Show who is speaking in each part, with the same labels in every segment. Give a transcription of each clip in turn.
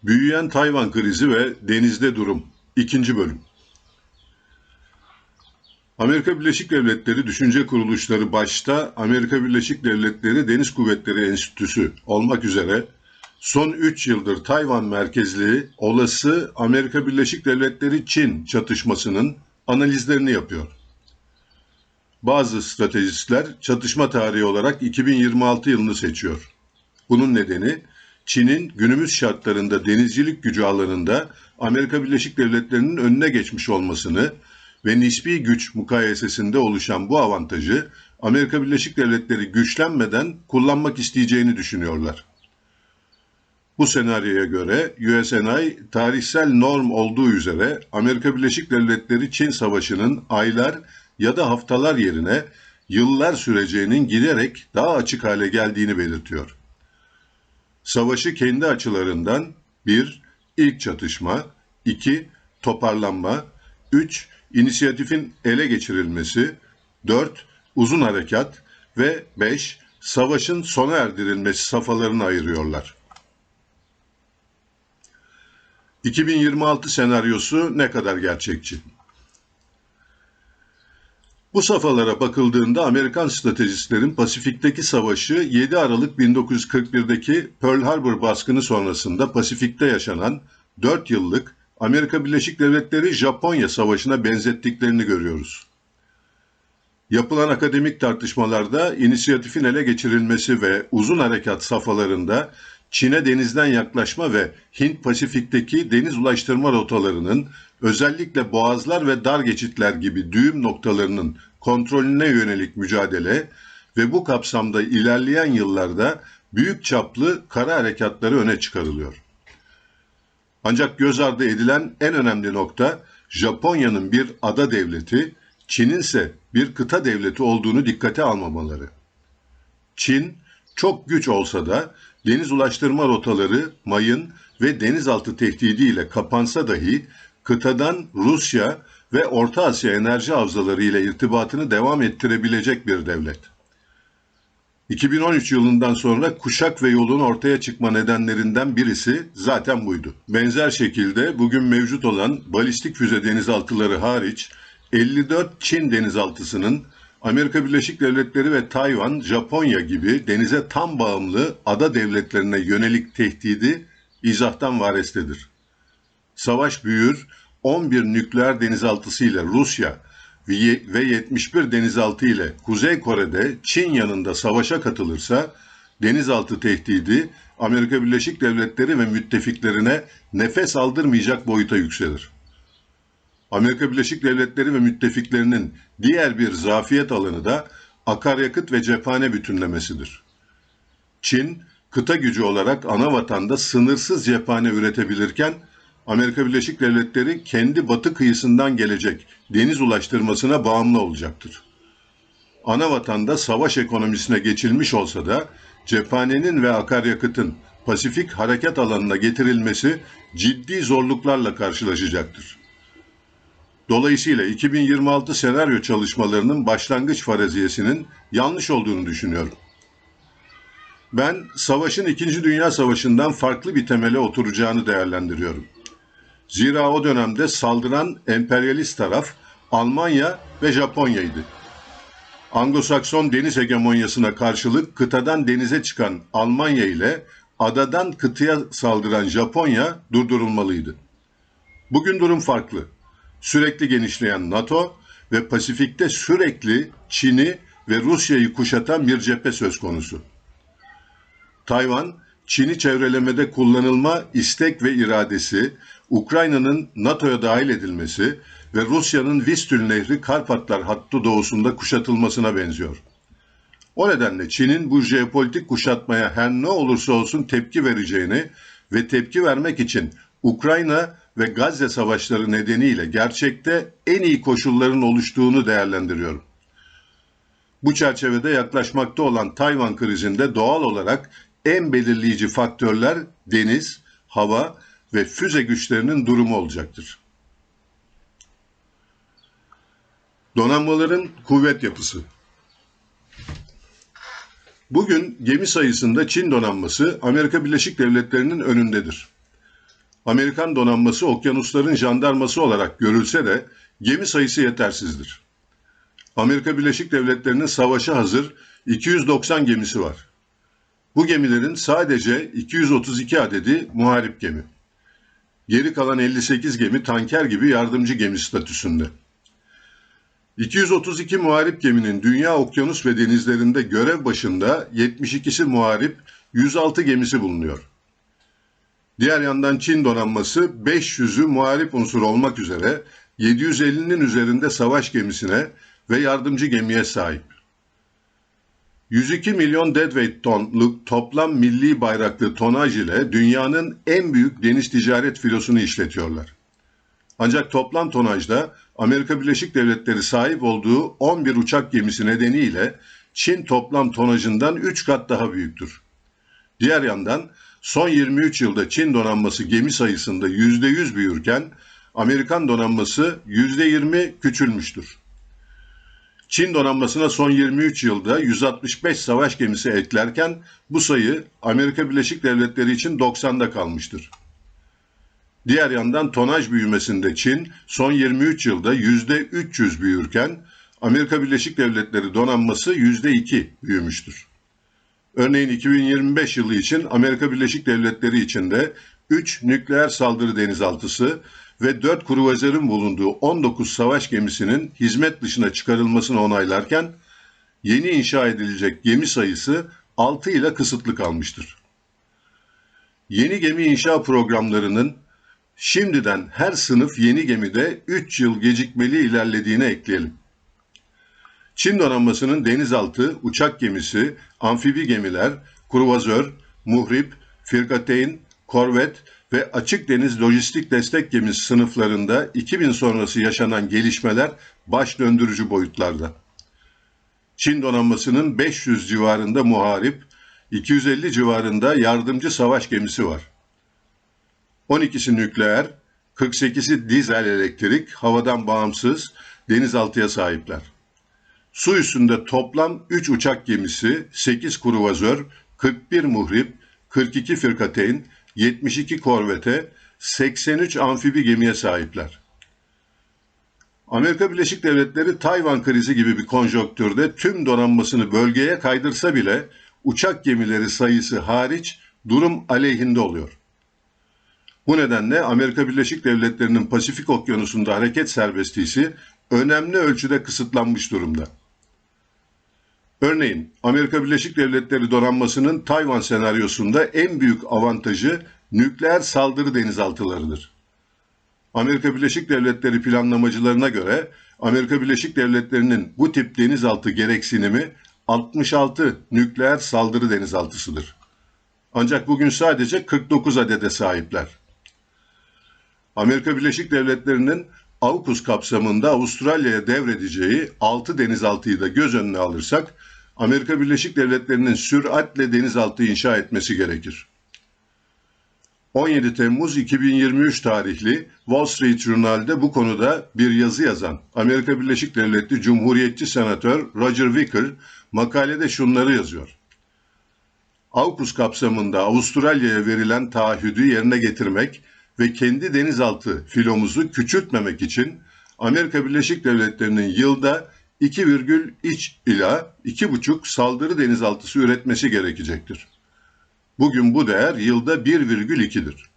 Speaker 1: Büyüyen Tayvan krizi ve denizde durum. 2. bölüm. Amerika Birleşik Devletleri Düşünce Kuruluşları başta Amerika Birleşik Devletleri Deniz Kuvvetleri Enstitüsü olmak üzere son 3 yıldır Tayvan merkezli olası Amerika Birleşik Devletleri-Çin çatışmasının analizlerini yapıyor. Bazı stratejistler çatışma tarihi olarak 2026 yılını seçiyor. Bunun nedeni Çin'in günümüz şartlarında denizcilik gücü alanında Amerika Birleşik Devletleri'nin önüne geçmiş olmasını ve nispi güç mukayesesinde oluşan bu avantajı Amerika Birleşik Devletleri güçlenmeden kullanmak isteyeceğini düşünüyorlar. Bu senaryoya göre USNI tarihsel norm olduğu üzere Amerika Birleşik Devletleri-Çin savaşının aylar ya da haftalar yerine yıllar süreceğinin giderek daha açık hale geldiğini belirtiyor. Savaşı kendi açılarından 1. İlk çatışma, 2. Toparlanma, 3. İnisiyatifin ele geçirilmesi, 4. Uzun harekat ve 5. Savaşın sona erdirilmesi safhalarını ayırıyorlar. 2026 senaryosu ne kadar gerçekçi? Bu safhalara bakıldığında Amerikan stratejistlerin Pasifik'teki savaşı 7 Aralık 1941'deki Pearl Harbor baskını sonrasında Pasifik'te yaşanan 4 yıllık Amerika Birleşik Devletleri-Japonya savaşına benzettiklerini görüyoruz. Yapılan akademik tartışmalarda inisiyatifin ele geçirilmesi ve uzun harekat safhalarında Çin'e denizden yaklaşma ve Hint-Pasifik'teki deniz ulaştırma rotalarının özellikle boğazlar ve dar geçitler gibi düğüm noktalarının kontrolüne yönelik mücadele ve bu kapsamda ilerleyen yıllarda büyük çaplı kara harekatları öne çıkarılıyor. Ancak göz ardı edilen en önemli nokta Japonya'nın bir ada devleti, Çin'in ise bir kıta devleti olduğunu dikkate almamaları. Çin çok güç olsa da deniz ulaştırma rotaları mayın ve denizaltı tehdidiyle kapansa dahi kıtadan Rusya ve Orta Asya enerji havzaları ile irtibatını devam ettirebilecek bir devlet. 2013 yılından sonra kuşak ve yolun ortaya çıkma nedenlerinden birisi zaten buydu. Benzer şekilde bugün mevcut olan balistik füze denizaltıları hariç 54 Çin denizaltısının Amerika Birleşik Devletleri ve Tayvan, Japonya gibi denize tam bağımlı ada devletlerine yönelik tehdidi izahtan varestedir. Savaş büyür, 11 nükleer denizaltısı ile Rusya ve 71 denizaltı ile Kuzey Kore'de Çin yanında savaşa katılırsa, denizaltı tehdidi Amerika Birleşik Devletleri ve müttefiklerine nefes aldırmayacak boyuta yükselir. Amerika Birleşik Devletleri ve müttefiklerinin diğer bir zafiyet alanı da akaryakıt ve cephane bütünlemesidir. Çin, kıta gücü olarak ana vatanda sınırsız cephane üretebilirken, Amerika Birleşik Devletleri kendi batı kıyısından gelecek deniz ulaştırmasına bağımlı olacaktır. Ana vatanda savaş ekonomisine geçilmiş olsa da cephanenin ve akaryakıtın Pasifik harekat alanına getirilmesi ciddi zorluklarla karşılaşacaktır. Dolayısıyla 2026 senaryo çalışmalarının başlangıç faraziyesinin yanlış olduğunu düşünüyorum. Ben savaşın 2. Dünya Savaşı'ndan farklı bir temele oturacağını değerlendiriyorum. Zira o dönemde saldıran emperyalist taraf Almanya ve Japonya'ydı. Anglo-Sakson deniz hegemonyasına karşılık kıtadan denize çıkan Almanya ile adadan kıtaya saldıran Japonya durdurulmalıydı. Bugün durum farklı. Sürekli genişleyen NATO ve Pasifik'te sürekli Çin'i ve Rusya'yı kuşatan bir cephe söz konusu. Tayvan, Çin'i çevrelemede kullanılma istek ve iradesi, Ukrayna'nın NATO'ya dahil edilmesi ve Rusya'nın Vistül Nehri Karpatlar hattı doğusunda kuşatılmasına benziyor. O nedenle Çin'in bu jeopolitik kuşatmaya her ne olursa olsun tepki vereceğini ve tepki vermek için Ukrayna ve Gazze savaşları nedeniyle gerçekte en iyi koşulların oluştuğunu değerlendiriyorum. Bu çerçevede yaklaşmakta olan Tayvan krizinde doğal olarak en belirleyici faktörler deniz, hava ve füze güçlerinin durumu olacaktır. Donanmaların kuvvet yapısı. Bugün gemi sayısında Çin donanması Amerika Birleşik Devletleri'nin önündedir. Amerikan donanması okyanusların jandarması olarak görülse de gemi sayısı yetersizdir. Amerika Birleşik Devletleri'nin savaşa hazır 290 gemisi var. Bu gemilerin sadece 232 adedi muharip gemi. Geri kalan 58 gemi tanker gibi yardımcı gemi statüsünde. 232 muharip geminin dünya okyanus ve denizlerinde görev başında 72'si muharip, 106 gemisi bulunuyor. Diğer yandan Çin donanması 500'ü muharip unsur olmak üzere 750'nin üzerinde savaş gemisine ve yardımcı gemiye sahip. 102 milyon deadweight tonluk toplam milli bayraklı tonaj ile dünyanın en büyük deniz ticaret filosunu işletiyorlar. Ancak toplam tonajda Amerika Birleşik Devletleri sahip olduğu 11 uçak gemisi nedeniyle Çin toplam tonajından 3 kat daha büyüktür. Diğer yandan son 23 yılda Çin donanması gemi sayısında %100 büyürken Amerikan donanması %20 küçülmüştür. Çin donanmasına son 23 yılda 165 savaş gemisi eklerken bu sayı Amerika Birleşik Devletleri için 90'da kalmıştır. Diğer yandan tonaj büyümesinde Çin son 23 yılda %300 büyürken Amerika Birleşik Devletleri donanması %2 büyümüştür. Örneğin 2025 yılı için Amerika Birleşik Devletleri içinde 3 nükleer saldırı denizaltısı ve 4 kruvazörün bulunduğu 19 savaş gemisinin hizmet dışına çıkarılmasını onaylarken yeni inşa edilecek gemi sayısı 6 ile kısıtlı kalmıştır. Yeni gemi inşa programlarının şimdiden her sınıf yeni gemide 3 yıl gecikmeli ilerlediğine ekleyelim. Çin donanmasının denizaltı, uçak gemisi, amfibi gemiler, kruvazör, muhrip, firkateyn, korvet ve açık deniz lojistik destek gemisi sınıflarında 2000 sonrası yaşanan gelişmeler baş döndürücü boyutlarda. Çin donanmasının 500 civarında muharip, 250 civarında yardımcı savaş gemisi var. 12'si nükleer, 48'i dizel elektrik, havadan bağımsız, denizaltıya sahipler. Su üstünde toplam 3 uçak gemisi, 8 kruvazör, 41 muhrip, 42 firkateyn, 72 korvete, 83 amfibi gemiye sahipler. Amerika Birleşik Devletleri Tayvan krizi gibi bir konjonktürde tüm donanmasını bölgeye kaydırsa bile uçak gemileri sayısı hariç durum aleyhinde oluyor. Bu nedenle Amerika Birleşik Devletleri'nin Pasifik Okyanusu'nda hareket serbestliği önemli ölçüde kısıtlanmış durumda. Örneğin Amerika Birleşik Devletleri donanmasının Tayvan senaryosunda en büyük avantajı nükleer saldırı denizaltılarıdır. Amerika Birleşik Devletleri planlamacılarına göre Amerika Birleşik Devletleri'nin bu tip denizaltı gereksinimi 66 nükleer saldırı denizaltısıdır. Ancak bugün sadece 49 adede sahipler. Amerika Birleşik Devletleri'nin AUKUS kapsamında Avustralya'ya devredeceği 6 denizaltıyı da göz önüne alırsak, Amerika Birleşik Devletleri'nin süratle denizaltı inşa etmesi gerekir. 17 Temmuz 2023 tarihli Wall Street Journal'de bu konuda bir yazı yazan Amerika Birleşik Devletleri Cumhuriyetçi Senatör Roger Wicker makalede şunları yazıyor. AUKUS kapsamında Avustralya'ya verilen taahhüdü yerine getirmek ve kendi denizaltı filomuzu küçültmemek için Amerika Birleşik Devletleri'nin yılda 2,3 ila 2,5 saldırı denizaltısı üretmesi gerekecektir. Bugün bu değer yılda 1,2'dir.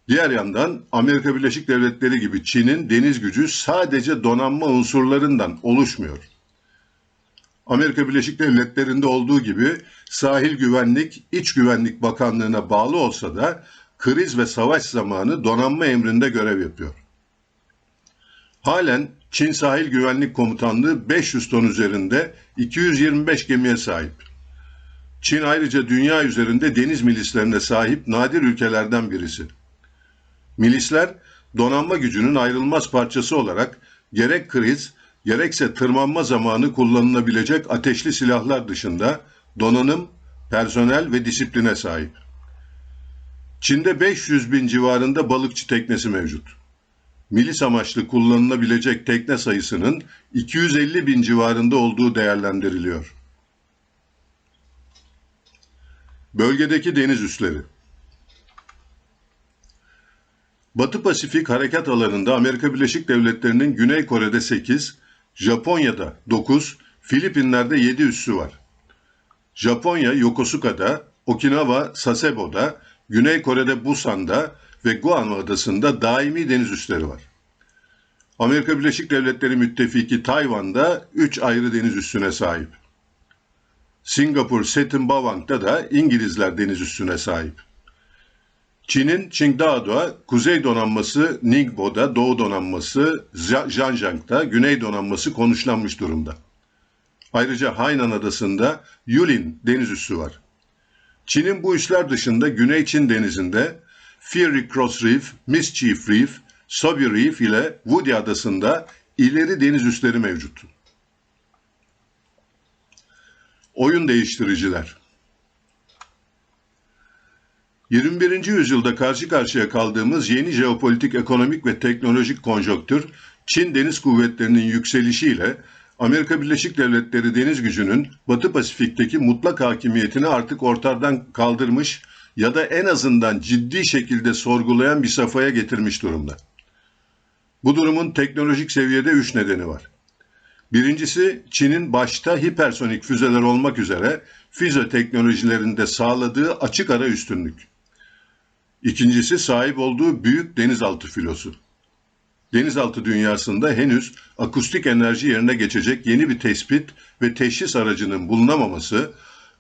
Speaker 1: Diğer yandan Amerika Birleşik Devletleri gibi Çin'in deniz gücü sadece donanma unsurlarından oluşmuyor. Amerika Birleşik Devletleri'nde olduğu gibi Sahil Güvenlik, İç Güvenlik Bakanlığı'na bağlı olsa da kriz ve savaş zamanı donanma emrinde görev yapıyor. Halen Çin Sahil Güvenlik Komutanlığı 500 ton üzerinde 225 gemiye sahip. Çin ayrıca dünya üzerinde deniz milislerine sahip nadir ülkelerden birisi. Milisler donanma gücünün ayrılmaz parçası olarak gerek kriz gerekse tırmanma zamanı kullanılabilecek ateşli silahlar dışında donanım, personel ve disipline sahip. Çin'de 500 bin civarında balıkçı teknesi mevcut. Milis amaçlı kullanılabilecek tekne sayısının 250 bin civarında olduğu değerlendiriliyor. Bölgedeki deniz üsleri. Batı Pasifik harekat alanında Amerika Birleşik Devletleri'nin Güney Kore'de 8, Japonya'da 9, Filipinler'de 7 üssü var. Japonya Yokosuka'da, Okinawa Sasebo'da, Güney Kore'de Busan'da ve Guam adasında daimi deniz üsleri var. Amerika Birleşik Devletleri müttefiki Tayvan'da 3 ayrı deniz üssüne sahip. Singapur Setimbawang'da da İngilizler deniz üssüne sahip. Çin'in Qingdao'da Kuzey Donanması, Ningbo'da Doğu Donanması, Zhejiang'da Güney Donanması konuşlanmış durumda. Ayrıca Hainan Adası'nda Yulin deniz üssü var. Çin'in bu üsler dışında Güney Çin Denizi'nde Fiery Cross Reef, Mischief Reef, Sobi Reef ile Woody Adası'nda ileri deniz üsleri mevcut. Oyun değiştiriciler. 21. yüzyılda karşı karşıya kaldığımız yeni jeopolitik, ekonomik ve teknolojik konjonktür, Çin deniz kuvvetlerinin yükselişiyle Amerika Birleşik Devletleri deniz gücünün Batı Pasifik'teki mutlak hakimiyetini artık ortadan kaldırmış ya da en azından ciddi şekilde sorgulayan bir safhaya getirmiş durumda. Bu durumun teknolojik seviyede 3 nedeni var. Birincisi, Çin'in başta hipersonik füzeler olmak üzere füze teknolojilerinde sağladığı açık ara üstünlük. İkincisi, sahip olduğu büyük denizaltı filosu. Denizaltı dünyasında henüz akustik enerji yerine geçecek yeni bir tespit ve teşhis aracının bulunamaması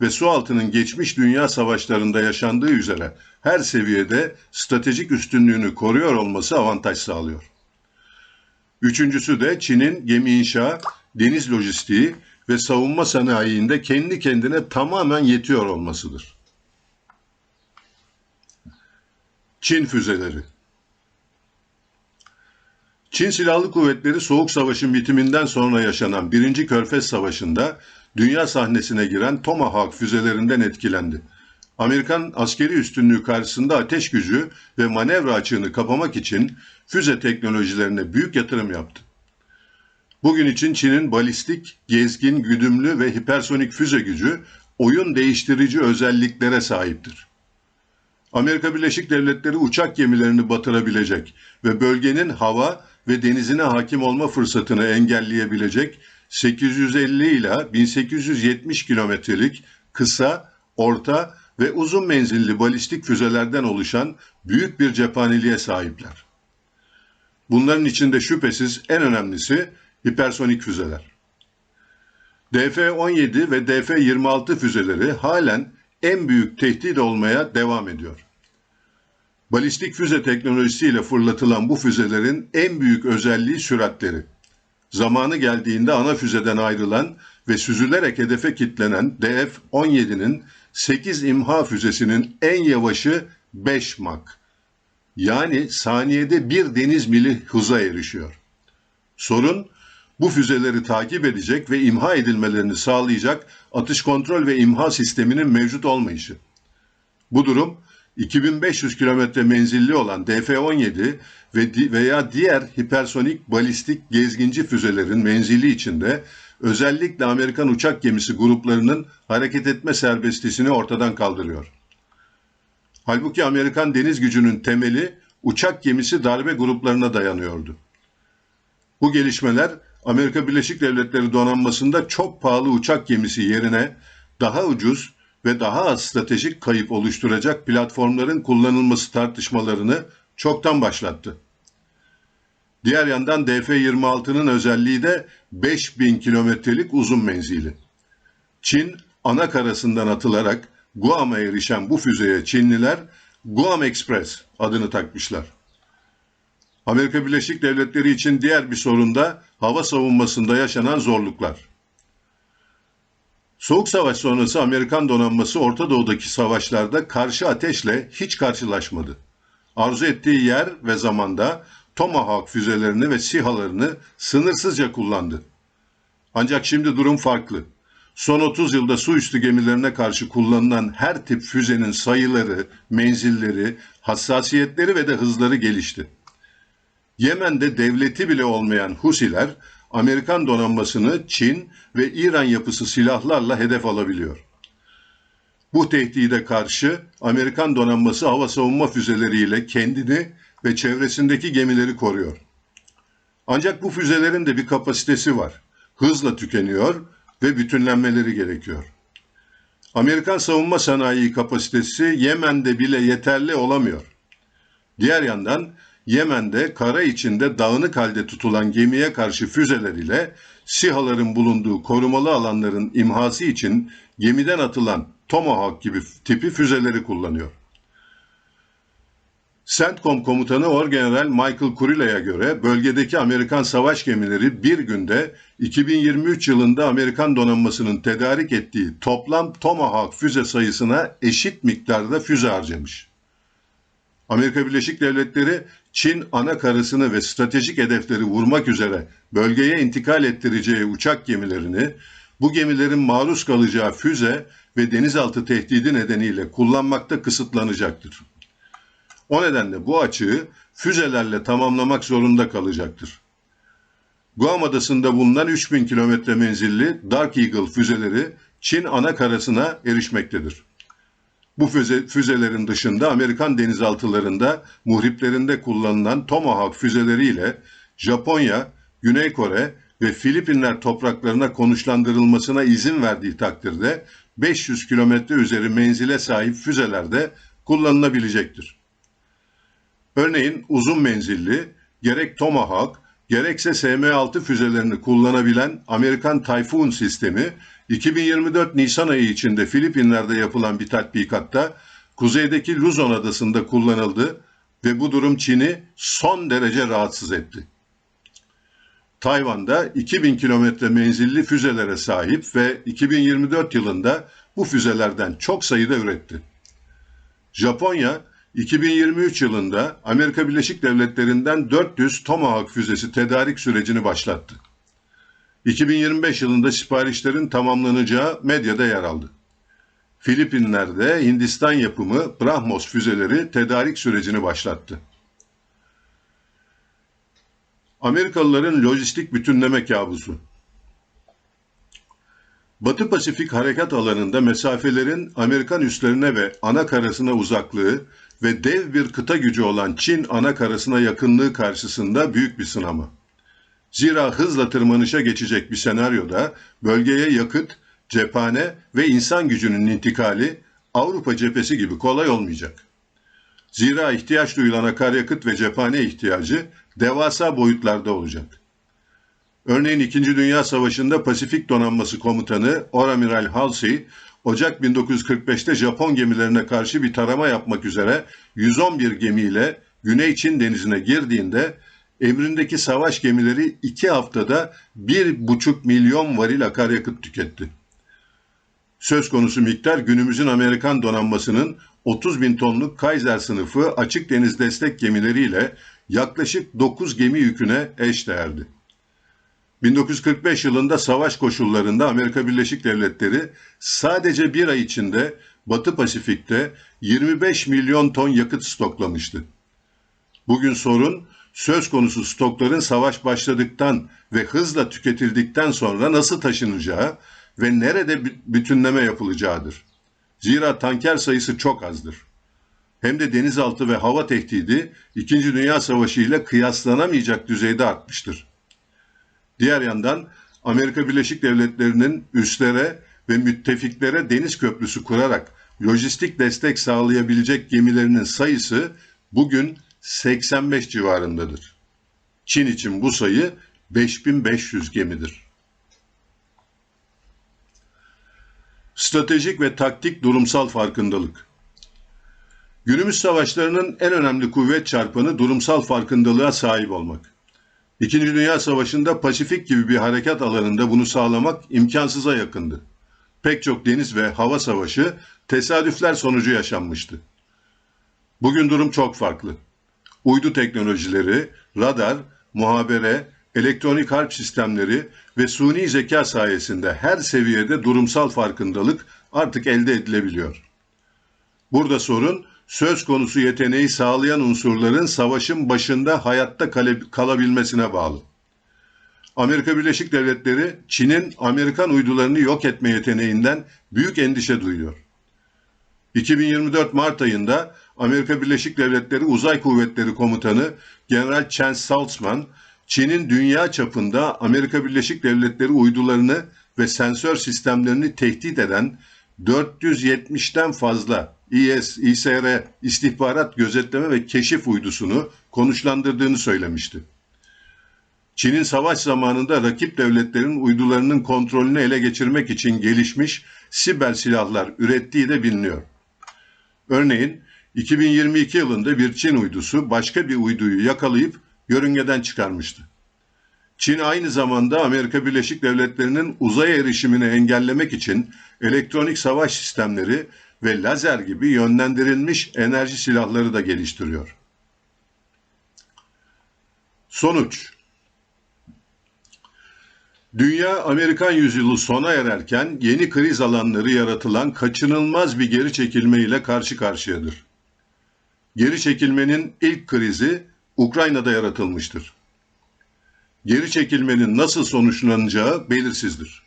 Speaker 1: ve sualtının geçmiş dünya savaşlarında yaşandığı üzere her seviyede stratejik üstünlüğünü koruyor olması avantaj sağlıyor. Üçüncüsü de Çin'in gemi inşa, deniz lojistiği ve savunma sanayiinde kendi kendine tamamen yetiyor olmasıdır. Çin füzeleri. Çin Silahlı Kuvvetleri Soğuk Savaş'ın bitiminden sonra yaşanan 1. Körfez Savaşı'nda dünya sahnesine giren Tomahawk füzelerinden etkilendi. Amerikan askeri üstünlüğü karşısında ateş gücü ve manevra açığını kapamak için füze teknolojilerine büyük yatırım yaptı. Bugün için Çin'in balistik, gezgin, güdümlü ve hipersonik füze gücü oyun değiştirici özelliklere sahiptir. Amerika Birleşik Devletleri uçak gemilerini batırabilecek ve bölgenin hava ve denizine hakim olma fırsatını engelleyebilecek 850 ila 1870 kilometrelik kısa, orta ve uzun menzilli balistik füzelerden oluşan büyük bir cephaneliğe sahipler. Bunların içinde şüphesiz en önemlisi hipersonik füzeler. DF-17 ve DF-26 füzeleri halen en büyük tehdit olmaya devam ediyor. Balistik füze teknolojisiyle fırlatılan bu füzelerin en büyük özelliği süratleri. Zamanı geldiğinde ana füzeden ayrılan ve süzülerek hedefe kilitlenen DF-17'nin 8 imha füzesinin en yavaşı 5 Mach. Yani saniyede 1 deniz mili hıza erişiyor. Sorun, bu füzeleri takip edecek ve imha edilmelerini sağlayacak atış kontrol ve imha sisteminin mevcut olmayışı. Bu durum, 2500 kilometre menzilli olan DF-17 veya diğer hipersonik balistik gezginci füzelerin menzili içinde özellikle Amerikan uçak gemisi gruplarının hareket etme serbestliğini ortadan kaldırıyor. Halbuki Amerikan deniz gücünün temeli uçak gemisi darbe gruplarına dayanıyordu. Bu gelişmeler Amerika Birleşik Devletleri donanmasında çok pahalı uçak gemisi yerine daha ucuz ve daha az stratejik kayıp oluşturacak platformların kullanılması tartışmalarını çoktan başlattı. Diğer yandan DF-26'nın özelliği de 5000 kilometrelik uzun menzili. Çin ana karasından atılarak Guam'a erişen bu füzeye Çinliler Guam Express adını takmışlar. Amerika Birleşik Devletleri için diğer bir sorun da hava savunmasında yaşanan zorluklar. Soğuk Savaş sonrası Amerikan donanması Orta Doğu'daki savaşlarda karşı ateşle hiç karşılaşmadı. Arzu ettiği yer ve zamanda Tomahawk füzelerini ve SİHA'larını sınırsızca kullandı. Ancak şimdi durum farklı. Son 30 yılda su üstü gemilerine karşı kullanılan her tip füzenin sayıları, menzilleri, hassasiyetleri ve de hızları gelişti. Yemen'de devleti bile olmayan Husiler, Amerikan donanmasını Çin ve İran yapısı silahlarla hedef alabiliyor. Bu tehdide karşı Amerikan donanması hava savunma füzeleriyle kendini ve çevresindeki gemileri koruyor. Ancak bu füzelerin de bir kapasitesi var. Hızla tükeniyor ve bütünlenmeleri gerekiyor. Amerikan savunma sanayi kapasitesi Yemen'de bile yeterli olamıyor. Diğer yandan Yemen'de kara içinde dağınık halde tutulan gemiye karşı füzeler ile SİHA'ların bulunduğu korumalı alanların imhası için gemiden atılan Tomahawk gibi tipi füzeleri kullanıyor. CENTCOM komutanı Orgeneral Michael Kurilla'ya göre bölgedeki Amerikan savaş gemileri bir günde 2023 yılında Amerikan donanmasının tedarik ettiği toplam Tomahawk füze sayısına eşit miktarda füze harcamış. Amerika Birleşik Devletleri, Çin ana karasını ve stratejik hedefleri vurmak üzere bölgeye intikal ettireceği uçak gemilerini, bu gemilerin maruz kalacağı füze ve denizaltı tehdidi nedeniyle kullanmakta kısıtlanacaktır. O nedenle bu açığı füzelerle tamamlamak zorunda kalacaktır. Guam Adası'nda bulunan 3000 kilometre menzilli Dark Eagle füzeleri Çin ana karasına erişmektedir. Bu füzelerin dışında Amerikan denizaltılarında muhriplerinde kullanılan Tomahawk füzeleriyle Japonya, Güney Kore ve Filipinler topraklarına konuşlandırılmasına izin verdiği takdirde 500 kilometre üzeri menzile sahip füzeler de kullanılabilecektir. Örneğin uzun menzilli gerek Tomahawk gerekse SM-6 füzelerini kullanabilen Amerikan Typhoon sistemi 2024 Nisan ayı içinde Filipinler'de yapılan bir tatbikatta kuzeydeki Luzon adasında kullanıldı ve bu durum Çin'i son derece rahatsız etti. Tayvan'da 2000 kilometre menzilli füzelere sahip ve 2024 yılında bu füzelerden çok sayıda üretti. Japonya 2023 yılında Amerika Birleşik Devletleri'nden 400 Tomahawk füzesi tedarik sürecini başlattı. 2025 yılında siparişlerin tamamlanacağı medyada yer aldı. Filipinler'de Hindistan yapımı BrahMos füzeleri tedarik sürecini başlattı. Amerikalıların lojistik bütünleme kabusu. Batı Pasifik harekat alanında mesafelerin Amerikan üslerine ve ana karasına uzaklığı ve dev bir kıta gücü olan Çin ana karasına yakınlığı karşısında büyük bir sınama. Zira hızla tırmanışa geçecek bir senaryoda bölgeye yakıt, cephane ve insan gücünün intikali Avrupa cephesi gibi kolay olmayacak. Zira ihtiyaç duyulan akaryakıt ve cephane ihtiyacı devasa boyutlarda olacak. Örneğin 2. Dünya Savaşı'nda Pasifik Donanması Komutanı Oramiral Halsey, Ocak 1945'te Japon gemilerine karşı bir tarama yapmak üzere 111 gemiyle Güney Çin Denizi'ne girdiğinde emrindeki savaş gemileri 2 haftada 1,5 milyon varil akaryakıt tüketti. Söz konusu miktar günümüzün Amerikan donanmasının 30 bin tonluk Kaiser sınıfı açık deniz destek gemileriyle yaklaşık 9 gemi yüküne eşdeğerdi. 1945 yılında savaş koşullarında Amerika Birleşik Devletleri sadece bir ay içinde Batı Pasifik'te 25 milyon ton yakıt stoklamıştı. Bugün sorun söz konusu stokların savaş başladıktan ve hızla tüketildikten sonra nasıl taşınacağı ve nerede bütünleme yapılacağıdır. Zira tanker sayısı çok azdır. Hem de denizaltı ve hava tehdidi 2. Dünya Savaşı ile kıyaslanamayacak düzeyde artmıştır. Diğer yandan Amerika Birleşik Devletleri'nin üslere ve müttefiklere deniz köprüsü kurarak lojistik destek sağlayabilecek gemilerinin sayısı bugün 85 civarındadır. Çin için bu sayı 5500 gemidir. Stratejik ve taktik durumsal farkındalık. Günümüz savaşlarının en önemli kuvvet çarpanı durumsal farkındalığa sahip olmak. İkinci Dünya Savaşı'nda Pasifik gibi bir harekat alanında bunu sağlamak imkansıza yakındı. Pek çok deniz ve hava savaşı tesadüfler sonucu yaşanmıştı. Bugün durum çok farklı. Uydu teknolojileri, radar, muhabere, elektronik harp sistemleri ve suni zeka sayesinde her seviyede durumsal farkındalık artık elde edilebiliyor. Burada sorun, söz konusu yeteneği sağlayan unsurların savaşın başında hayatta kalabilmesine bağlı. Amerika Birleşik Devletleri, Çin'in Amerikan uydularını yok etme yeteneğinden büyük endişe duyuyor. 2024 Mart ayında Amerika Birleşik Devletleri Uzay Kuvvetleri Komutanı General Chen Saltzman, Çin'in dünya çapında Amerika Birleşik Devletleri uydularını ve sensör sistemlerini tehdit eden 470'ten fazla İSR, istihbarat, gözetleme ve keşif uydusunu konuşlandırdığını söylemişti. Çin'in savaş zamanında rakip devletlerin uydularının kontrolünü ele geçirmek için gelişmiş siber silahlar ürettiği de biliniyor. Örneğin 2022 yılında bir Çin uydusu başka bir uyduyu yakalayıp yörüngeden çıkarmıştı. Çin aynı zamanda Amerika Birleşik Devletleri'nin uzaya erişimini engellemek için elektronik savaş sistemleri ve lazer gibi yönlendirilmiş enerji silahları da geliştiriyor. Sonuç: Dünya Amerikan yüzyılı sona ererken yeni kriz alanları yaratılan kaçınılmaz bir geri çekilme ile karşı karşıyadır. Geri çekilmenin ilk krizi Ukrayna'da yaratılmıştır. Geri çekilmenin nasıl sonuçlanacağı belirsizdir.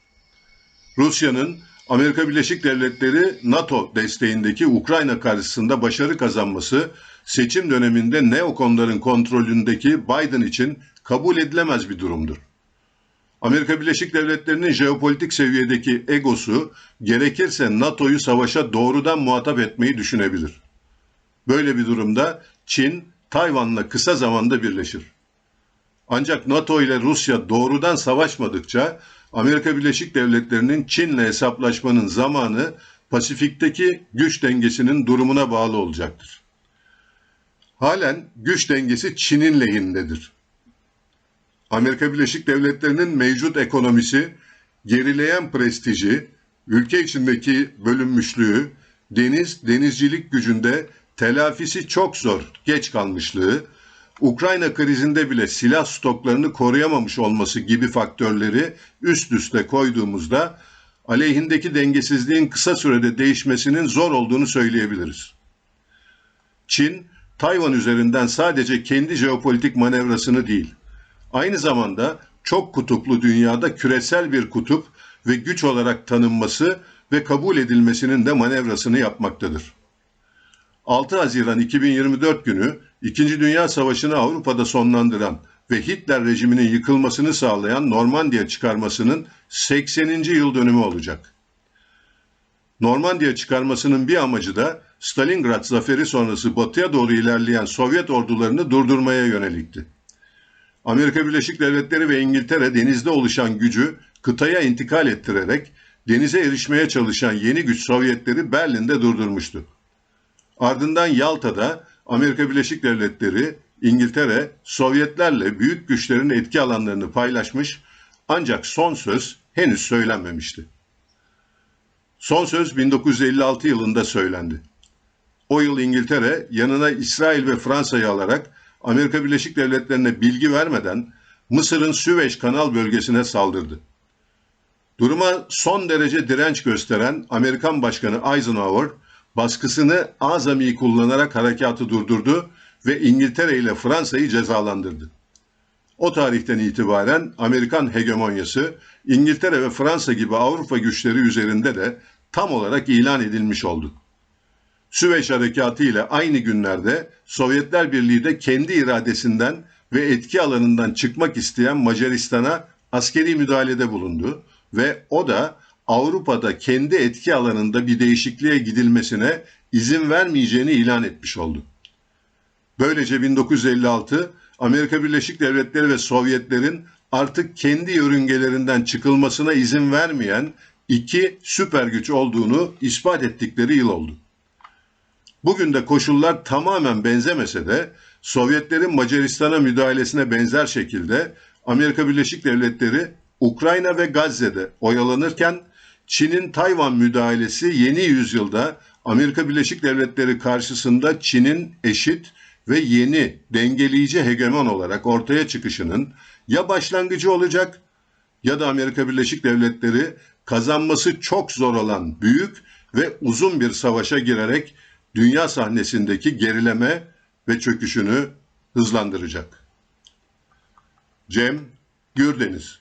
Speaker 1: Rusya'nın Amerika Birleşik Devletleri NATO desteğindeki Ukrayna karşısında başarı kazanması seçim döneminde neokonların kontrolündeki Biden için kabul edilemez bir durumdur. Amerika Birleşik Devletleri'nin jeopolitik seviyedeki egosu gerekirse NATO'yu savaşa doğrudan muhatap etmeyi düşünebilir. Böyle bir durumda Çin, Tayvan'la kısa zamanda birleşir. Ancak NATO ile Rusya doğrudan savaşmadıkça Amerika Birleşik Devletleri'nin Çin'le hesaplaşmanın zamanı Pasifik'teki güç dengesinin durumuna bağlı olacaktır. Halen güç dengesi Çin'in lehindedir. Amerika Birleşik Devletleri'nin mevcut ekonomisi, gerileyen prestiji, ülke içindeki bölünmüşlüğü, denizcilik gücünde telafisi çok zor geç kalmışlığı, Ukrayna krizinde bile silah stoklarını koruyamamış olması gibi faktörleri üst üste koyduğumuzda aleyhindeki dengesizliğin kısa sürede değişmesinin zor olduğunu söyleyebiliriz. Çin, Tayvan üzerinden sadece kendi jeopolitik manevrasını değil, aynı zamanda çok kutuplu dünyada küresel bir kutup ve güç olarak tanınması ve kabul edilmesinin de manevrasını yapmaktadır. 6 Haziran 2024 günü İkinci Dünya Savaşı'nı Avrupa'da sonlandıran ve Hitler rejiminin yıkılmasını sağlayan Normandiya çıkarmasının 80. yıl dönümü olacak. Normandiya çıkarmasının bir amacı da Stalingrad zaferi sonrası batıya doğru ilerleyen Sovyet ordularını durdurmaya yönelikti. Amerika Birleşik Devletleri ve İngiltere denizde oluşan gücü kıtaya intikal ettirerek denize erişmeye çalışan yeni güç Sovyetleri Berlin'de durdurmuştu. Ardından Yalta'da Amerika Birleşik Devletleri, İngiltere, Sovyetlerle büyük güçlerin etki alanlarını paylaşmış ancak son söz henüz söylenmemişti. Son söz 1956 yılında söylendi. O yıl İngiltere yanına İsrail ve Fransa'yı alarak Amerika Birleşik Devletleri'ne bilgi vermeden Mısır'ın Süveyş Kanal bölgesine saldırdı. Duruma son derece direnç gösteren Amerikan Başkanı Eisenhower, baskısını azami kullanarak harekatı durdurdu ve İngiltere ile Fransa'yı cezalandırdı. O tarihten itibaren Amerikan hegemonyası İngiltere ve Fransa gibi Avrupa güçleri üzerinde de tam olarak ilan edilmiş oldu. Süveyş Harekatı ile aynı günlerde Sovyetler Birliği de kendi iradesinden ve etki alanından çıkmak isteyen Macaristan'a askeri müdahalede bulundu ve o da Avrupa'da kendi etki alanında bir değişikliğe gidilmesine izin vermeyeceğini ilan etmiş oldu. Böylece 1956 Amerika Birleşik Devletleri ve Sovyetlerin artık kendi yörüngelerinden çıkılmasına izin vermeyen iki süper güç olduğunu ispat ettikleri yıl oldu. Bugün de koşullar tamamen benzemese de Sovyetlerin Macaristan'a müdahalesine benzer şekilde Amerika Birleşik Devletleri Ukrayna ve Gazze'de oyalanırken Çin'in Tayvan müdahalesi yeni yüzyılda Amerika Birleşik Devletleri karşısında Çin'in eşit ve yeni dengeleyici hegemon olarak ortaya çıkışının ya başlangıcı olacak ya da Amerika Birleşik Devletleri kazanması çok zor olan büyük ve uzun bir savaşa girerek dünya sahnesindeki gerileme ve çöküşünü hızlandıracak. Cem Gürdeniz.